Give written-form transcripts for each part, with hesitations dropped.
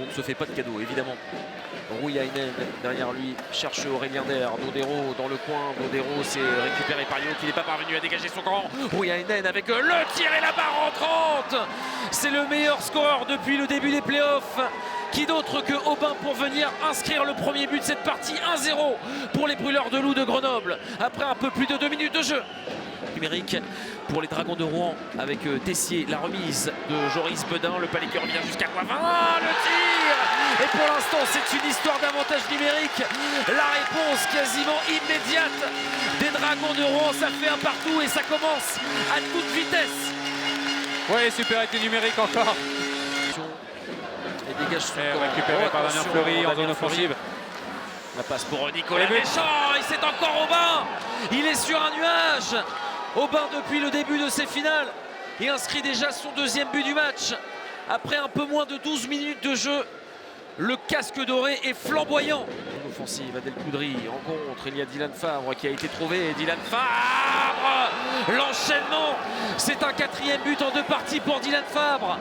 On ne se fait pas de cadeau, évidemment. Rouyainen derrière lui cherche Aurélien Der. Dodero dans le coin. Dodero c'est récupéré par Yo qui n'est pas parvenu à dégager son camp. Rouyainen avec le tir et la barre entrante. C'est le meilleur scoreur depuis le début des playoffs. Qui d'autre que Aubin pour venir inscrire le premier but de cette partie. 1-0 pour les Brûleurs de Loup de Grenoble après un peu plus de 2 minutes de jeu. Numérique pour les Dragons de Rouen avec Tessier, la remise de Joris Bedin, le palais qui revient jusqu'à Coivin, le tir. Et pour l'instant c'est une histoire d'avantage numérique, la réponse quasiment immédiate des Dragons de Rouen, ça fait un partout et ça commence à toute vitesse. Oui, supériorité numérique encore. Et dégage son corps. Récupéré par Damien Fleury en zone offensive. La passe pour Nicolas Deschamps, et c'est encore Aubin. Il est sur un nuage. Aubin depuis le début de ses finales et inscrit déjà son 2e but du match. Après un peu moins de 12 minutes de jeu, le casque doré est flamboyant. Une offensive, Adel Coudry en contre, il y a Dylan Fabre qui a été trouvé. Dylan Fabre, l'enchaînement, c'est un 4e but en 2 parties pour Dylan Fabre.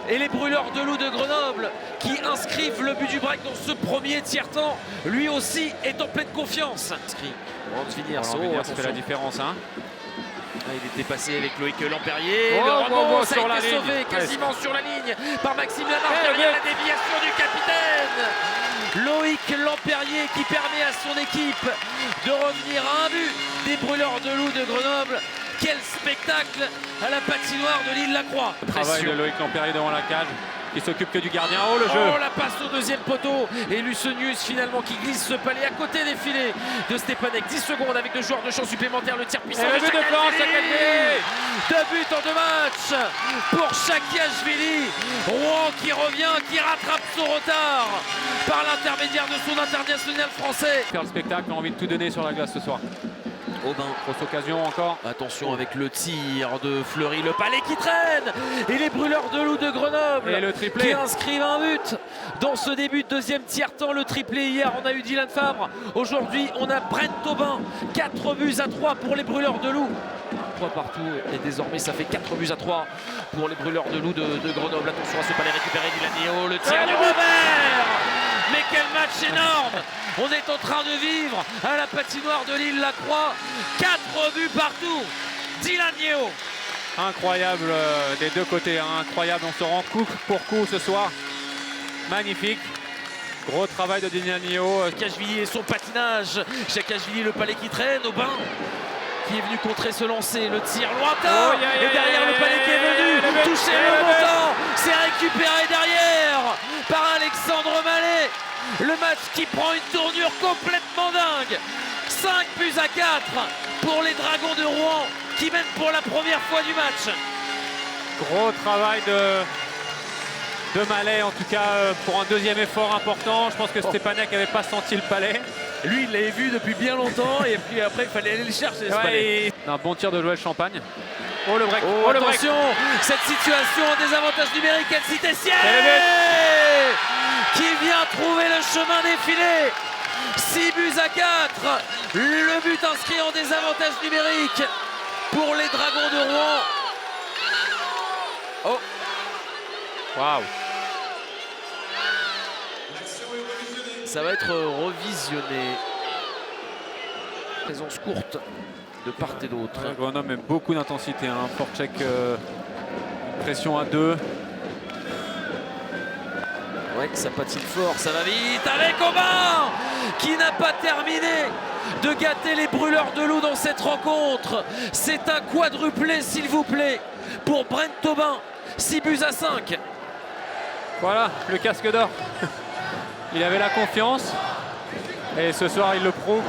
Et les Brûleurs de Loup de Grenoble qui inscrivent le but du break dans ce premier tiers-temps, lui aussi est en pleine confiance. Ça fait la différence. Hein. Il était passé avec Loïc Lampérier. Le rebond, ça a été sauvé quasiment sur la ligne par Maxime Lamarque. Derrière la déviation du capitaine. Loïc Lampérier qui permet à son équipe de revenir à un but des Brûleurs de Loup de Grenoble. Quel spectacle à la patinoire de l'Île-la-Croix. Travail de Loïc Lampérier devant la cage. Qui s'occupe que du gardien. Oh, le jeu. Oh, la passe au 2e poteau. Et Lucenius finalement qui glisse ce palais à côté des filets de Stepanek. 10 secondes avec le joueur de champ supplémentaire. Le tir puissant. Et le but de flanc, Saakashvili. 2 buts en 2 matchs pour Saakashvili. Rouen qui revient, qui rattrape son retard par l'intermédiaire de son international français. Faire le spectacle, a envie de tout donner sur la glace ce soir. Aubin. Grosse occasion encore. Attention avec le tir de Fleury, le palais qui traîne. Et les Brûleurs de Loup de Grenoble et le triplé. Qui inscrivent un but dans ce début de 2e tiers-temps. Le triplé hier, on a eu Dylan Fabre. Aujourd'hui, on a Brent Aubin. 4 buts à 3 pour les Brûleurs de Loup. 3 partout et désormais ça fait 4 buts à 3 pour les Brûleurs de Loup de Grenoble. Attention à ce palais récupéré du Lannéo. Le tir du revers. Mais quel match énorme! On est en train de vivre à la patinoire de l'Île-la-Croix. 4 buts partout. Dylan Yeo. Incroyable des deux côtés, hein. Incroyable. On se rend coup pour coup ce soir. Magnifique. Gros travail de Dylan Yeo. Saakashvili et son patinage. Saakashvili, le palais qui traîne. Aubin qui est venu contrer ce lancer. Le tir lointain. Et derrière le palais qui est venu toucher le montant. C'est récupéré derrière par Alexandre Mallet. Le match qui prend une tournure complètement dingue. 5 buts à 4 pour les Dragons de Rouen qui mènent pour la première fois du match. Gros travail de Mallet, en tout cas pour un 2e effort important. Je pense que Stepanek n'avait pas senti le palais. Lui, il l'avait vu depuis bien longtemps et puis après, il fallait aller le chercher. Un bon tir de Joël Champagne. Oh, le break. Oh, le attention, break. Cette situation en désavantage numérique, Elsie Tessier qui vient trouver le chemin des filets. 6 buts à 4. Le but inscrit en désavantage numérique pour les Dragons de Rouen. Oh. Waouh. Ça va être revisionné. Présence courte de part et d'autre. Grenoble met beaucoup d'intensité. Hein. Forchek, pression à 2. Ouais, ça patine fort, ça va vite avec Aubin qui n'a pas terminé de gâter les Brûleurs de Loup dans cette rencontre. C'est un quadruplé, s'il vous plaît, pour Brent Aubin. 6 buts à 5. Voilà, le casque d'or. Il avait la confiance et ce soir il le prouve.